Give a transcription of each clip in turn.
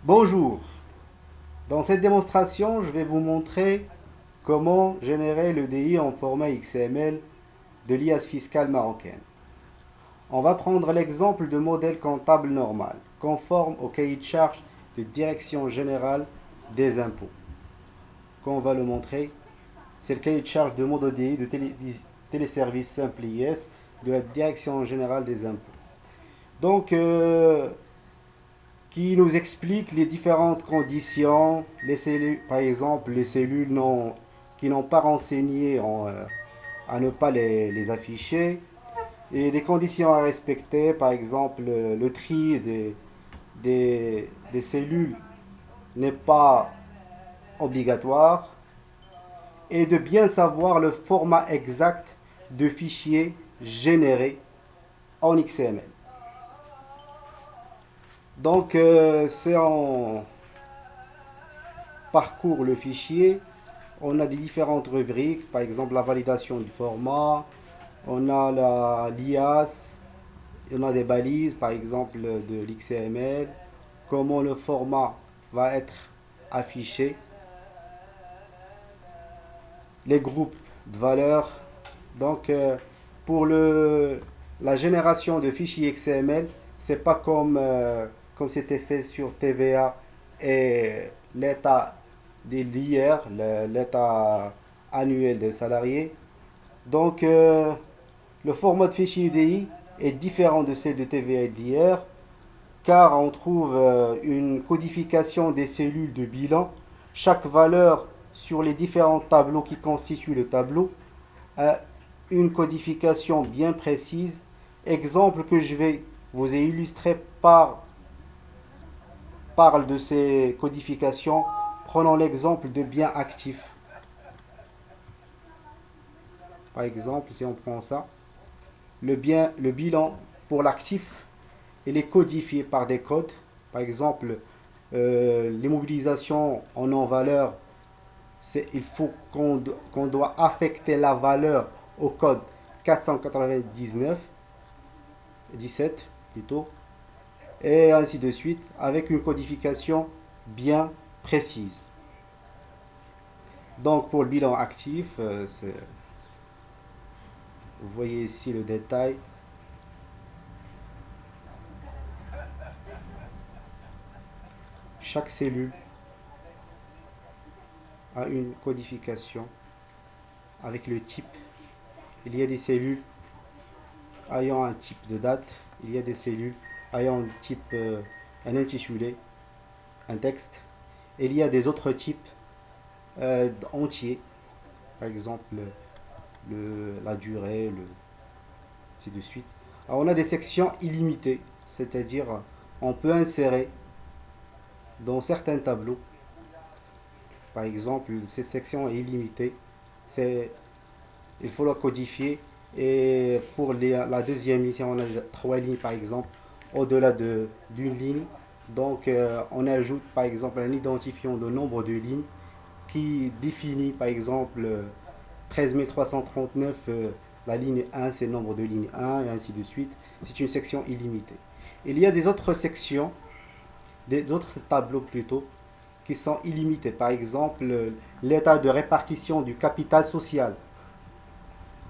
Bonjour, dans cette démonstration, je vais vous montrer comment générer le DI en format XML de l'IAS fiscale marocaine. On va prendre l'exemple de modèle comptable normal, conforme au cahier de charge de Direction générale des impôts. Quand on va le montrer, c'est le cahier de charge de mode DI de téléservice simple IS de la Direction générale des impôts. Donc, qui nous explique les différentes conditions, les cellules, par exemple les cellules qui n'ont pas renseigné à ne pas les afficher, et des conditions à respecter, par exemple le tri des cellules n'est pas obligatoire, et de bien savoir le format exact de fichier généré en XML. Donc, c'est en parcours le fichier. On a des différentes rubriques, par exemple la validation du format, on a l'IAS, on a des balises, par exemple de l'XML, comment le format va être affiché, les groupes de valeurs. Donc, pour la génération de fichiers XML, c'est pas comme c'était fait sur TVA et l'état d'hier, l'état annuel des salariés. Donc, le format de fichier UDI est différent de celle de TVA d'hier, car on trouve une codification des cellules de bilan. Chaque valeur sur les différents tableaux qui constituent le tableau a une codification bien précise. Exemple que je vais vous illustrer parle de ces codifications. Prenons l'exemple de biens actifs. Par exemple, si on prend ça, le bilan pour l'actif, il est codifié par des codes. Par exemple, l'immobilisation en non-valeur, il faut qu'on doit affecter la valeur au code 499, 17 plutôt, et ainsi de suite, avec une codification bien précise. Donc pour le bilan actif, vous voyez ici le détail. Chaque cellule a une codification avec le type. Il y a des cellules ayant un type de date, il y a des cellules ayant un type, un intitulé, un texte, et il y a des autres types entiers, par exemple la durée, ainsi de suite. Alors on a des sections illimitées, c'est-à-dire on peut insérer dans certains tableaux, par exemple cette section est illimitée, il faut la codifier. Et pour la deuxième ligne, on a trois lignes par exemple, au-delà d'une ligne. Donc on ajoute par exemple un identifiant de nombre de lignes qui définit par exemple 13 339, la ligne 1 c'est le nombre de lignes 1 et ainsi de suite. C'est une section illimitée. Il y a des autres sections, d'autres tableaux plutôt, qui sont illimités. Par exemple, l'état de répartition du capital social.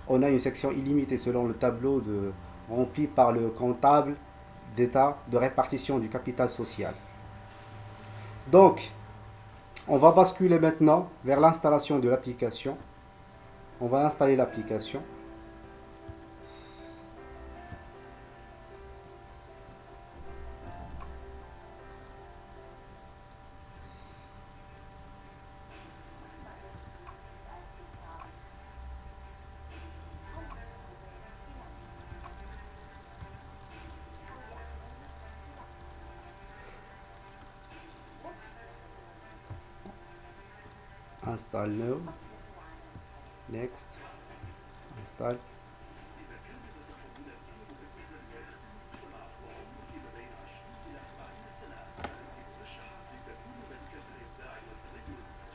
On a une section illimitée selon le tableau rempli par le comptable d'état de répartition du capital social. Donc, on va basculer maintenant vers l'installation de l'application. On va installer l'application. Install now. Next. Install.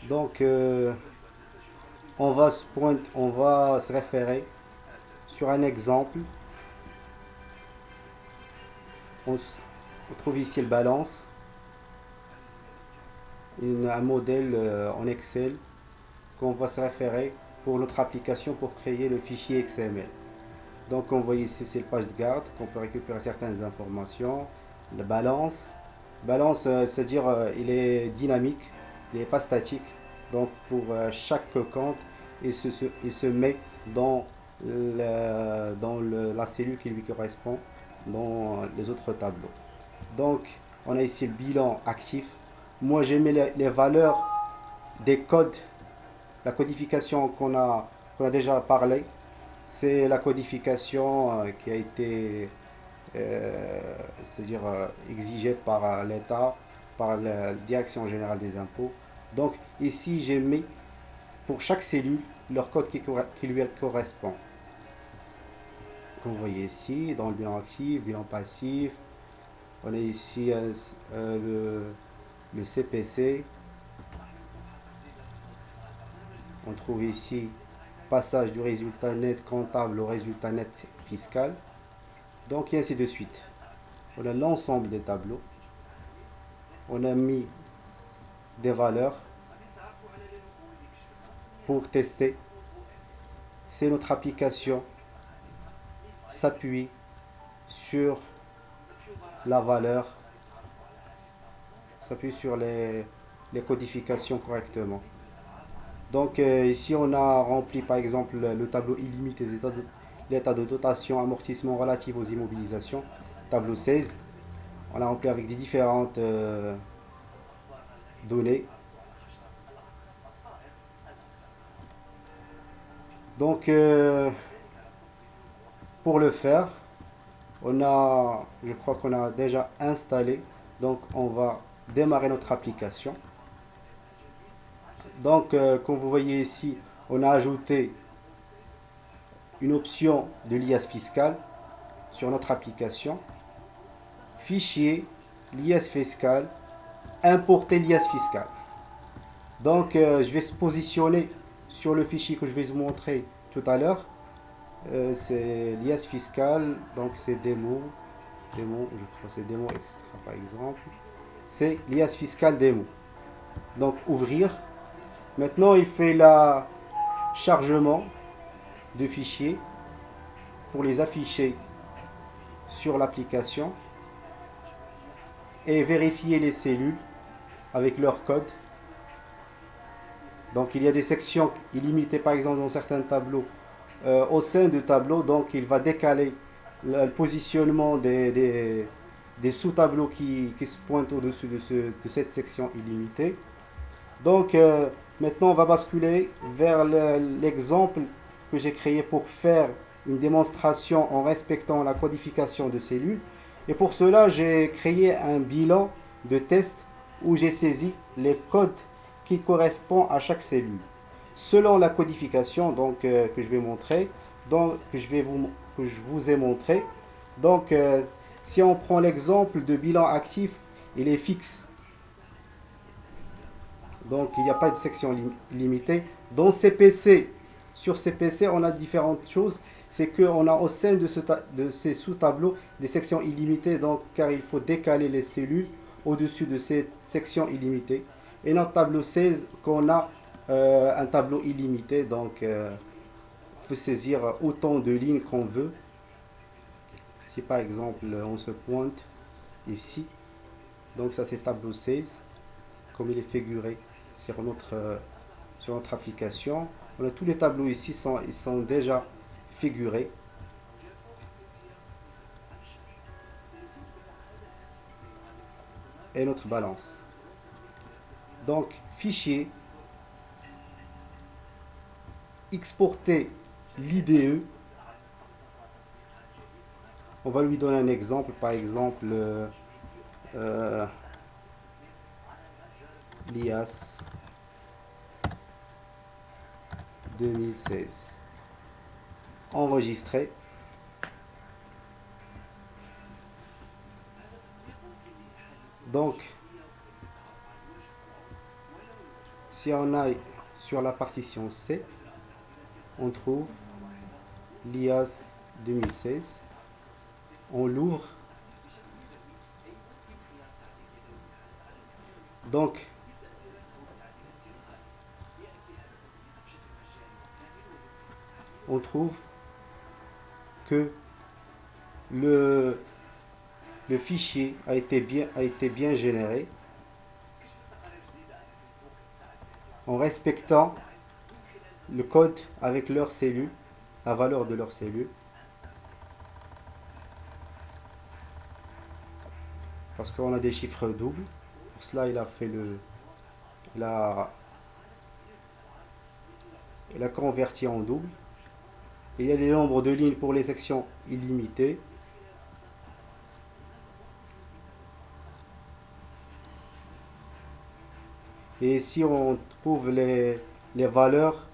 Donc, on va se référer sur un exemple. On trouve ici le balance. un modèle en Excel qu'on va se référer pour notre application pour créer le fichier XML. Donc on voit ici c'est le page de garde qu'on peut récupérer certaines informations. La balance. Balance, c'est-à-dire il est dynamique, il n'est pas statique. Donc pour chaque compte, il se met dans, la cellule qui lui correspond dans les autres tableaux. Donc on a ici le bilan actif. Moi j'ai mis les valeurs des codes, la codification qu'on a déjà parlé. C'est la codification qui a été c'est-à-dire exigée par l'État, par la Direction générale des impôts. Donc ici j'ai mis pour chaque cellule leur code qui lui correspond. Comme vous voyez ici, dans le bilan actif, bilan passif, on a ici le CPC. On trouve ici passage du résultat net comptable au résultat net fiscal. Donc et ainsi de suite. On a l'ensemble des tableaux. On a mis des valeurs pour tester. C'est notre application s'appuie sur la valeur, s'appuie sur les codifications correctement. Donc ici on a rempli par exemple le tableau illimité de l'état de dotation amortissement relatif aux immobilisations, tableau 16. On l'a rempli avec des différentes données. Donc pour le faire, je crois qu'on a déjà installé. Donc on va démarrer notre application. Donc comme vous voyez ici, on a ajouté une option de l'IS fiscal sur notre application. Fichier, l'IS fiscal, importer l'IS fiscal. Donc je vais se positionner sur le fichier que je vais vous montrer tout à l'heure. C'est l'IS fiscal, donc c'est démo, je crois c'est démo extra par exemple. C'est l'IS fiscal démo. Donc ouvrir. Maintenant il fait la chargement de fichiers pour les afficher sur l'application et vérifier les cellules avec leur code. Donc il y a des sections illimitées par exemple dans certains tableaux. Au sein du tableau, donc il va décaler le positionnement des sous-tableaux qui se pointent au-dessus de cette section illimitée. Donc maintenant on va basculer vers l'exemple que j'ai créé pour faire une démonstration en respectant la codification de cellules. Et pour cela j'ai créé un bilan de test où j'ai saisi les codes qui correspondent à chaque cellule. Selon la codification donc, que je vais montrer, que je vous ai montré. Donc si on prend l'exemple de bilan actif, il est fixe. Donc il n'y a pas de section limitée. Dans CPC, sur CPC, on a différentes choses. C'est qu'on a au sein de ces sous-tableaux des sections illimitées, donc, car il faut décaler les cellules au-dessus de ces sections illimitées. Et dans le tableau 16, qu'on a un tableau illimité, donc on peut saisir autant de lignes qu'on veut. Si par exemple on se pointe ici, donc ça c'est tableau 16, comme il est figuré sur notre application. On a tous les tableaux ici, ils sont déjà figurés. Et notre balance. Donc fichier, exporter l'IDE. On va lui donner un exemple, par exemple l'IAS 2016. Enregistrer. Donc, si on aille sur la partition C, on trouve l'IAS 2016. On l'ouvre. Donc, on trouve que le, le fichier a été bien généré en respectant le code avec leur cellule, la valeur de leur cellule. Parce qu'on a des chiffres doubles. Pour cela, il a fait il a converti en double. Il y a des nombres de lignes pour les sections illimitées. Et si on trouve les valeurs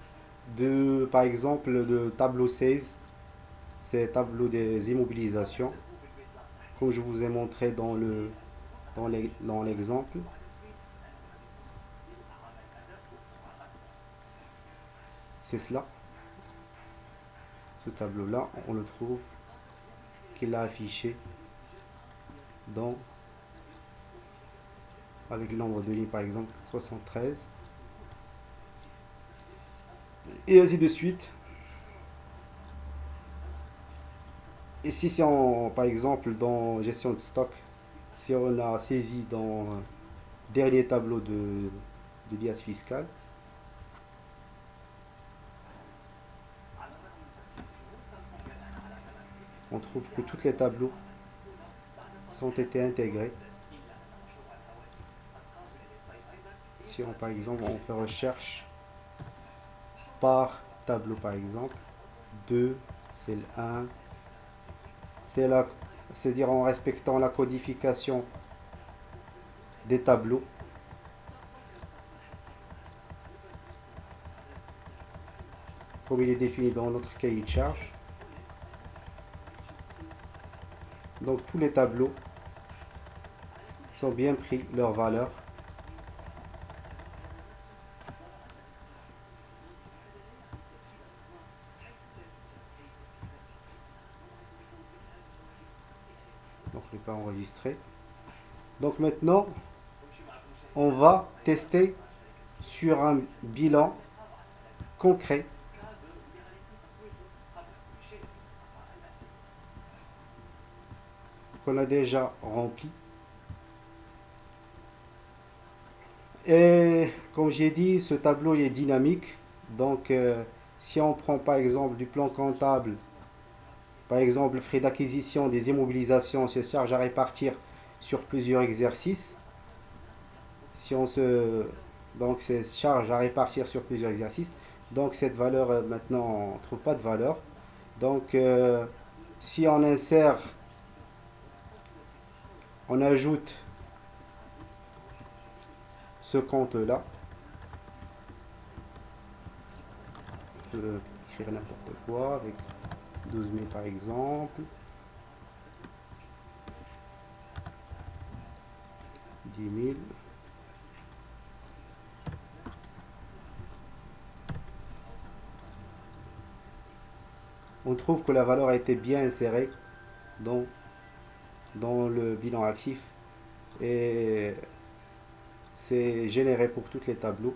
de, par exemple, de tableau 16, c'est tableau des immobilisations, comme je vous ai montré dans l'exemple. C'est cela. Ce tableau-là, on le trouve qu'il a affiché dans, avec le nombre de lignes, par exemple, 73. Et ainsi de suite. Ici, si on, par exemple, dans gestion de stock, si on a saisi dans dernier tableau de l'IAS fiscal, on trouve que tous les tableaux sont été intégrés. Si on, par exemple, on fait recherche par tableau, par exemple, 2, c'est le 1, c'est-à-dire en respectant la codification des tableaux. Comme il est défini dans notre cahier de charge. Donc tous les tableaux sont bien pris leur valeur. Donc je ne l'ai pas enregistré. Donc maintenant, on va tester sur un bilan concret qu'on a déjà rempli. Et comme j'ai dit, ce tableau il est dynamique. Donc si on prend par exemple du plan comptable, par exemple frais d'acquisition des immobilisations se charge à répartir sur plusieurs exercices. Si on se donc c'est charge à répartir sur plusieurs exercices. Donc cette valeur maintenant on ne trouve pas de valeur. Donc si on insère, on ajoute ce compte là, je peux écrire n'importe quoi avec 12 000 par exemple, 10 000. On trouve que la valeur a été bien insérée dans, dans le bilan actif et c'est généré pour tous les tableaux,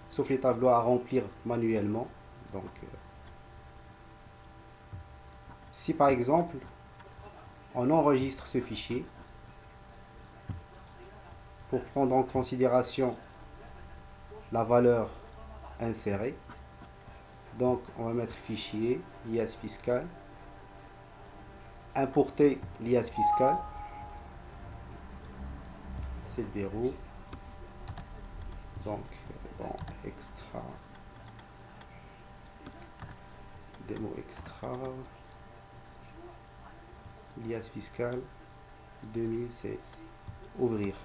sauf les tableaux à remplir manuellement. Donc, si par exemple on enregistre ce fichier pour prendre en considération la valeur insérée, donc on va mettre fichier, IAS fiscal, importer l'IAS fiscal, c'est le verrou, donc dans extra, démo extra, l'IAS fiscal 2016, ouvrir.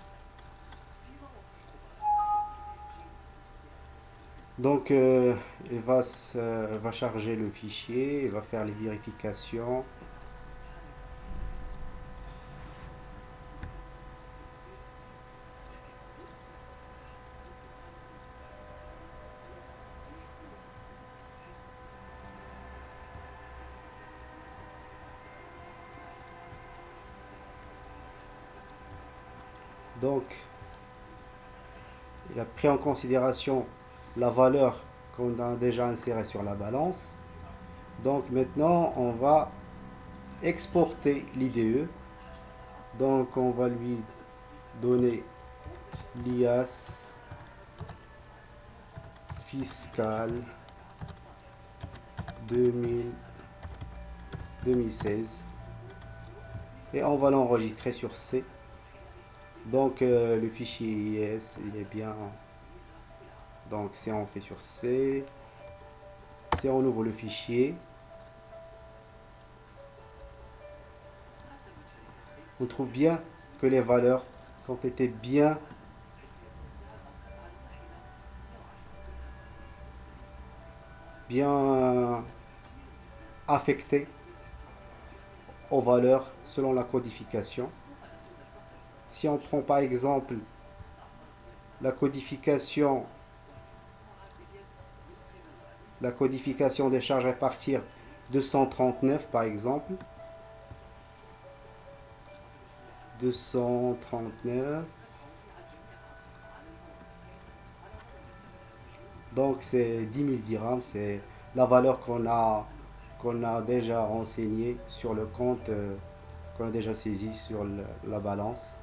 Donc il va charger le fichier, il va faire les vérifications. Donc il a pris en considération la valeur qu'on a déjà insérée sur la balance. Donc maintenant on va exporter l'IDE. Donc on va lui donner l'IAS fiscal 2016 et on va l'enregistrer sur C. Donc le fichier IS il est bien, donc si on fait sur C, si on ouvre le fichier, on trouve bien que les valeurs sont été bien affectées aux valeurs selon la codification. Si on prend par exemple la codification des charges à partir de 239 par exemple, 239, donc c'est 10 000 dirhams, c'est la valeur qu'on a déjà renseignée sur le compte, qu'on a déjà saisi sur la balance.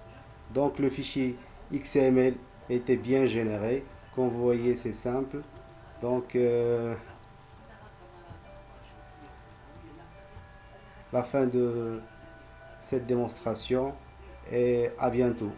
Donc le fichier XML était bien généré, comme vous voyez c'est simple. Donc la fin de cette démonstration et à bientôt.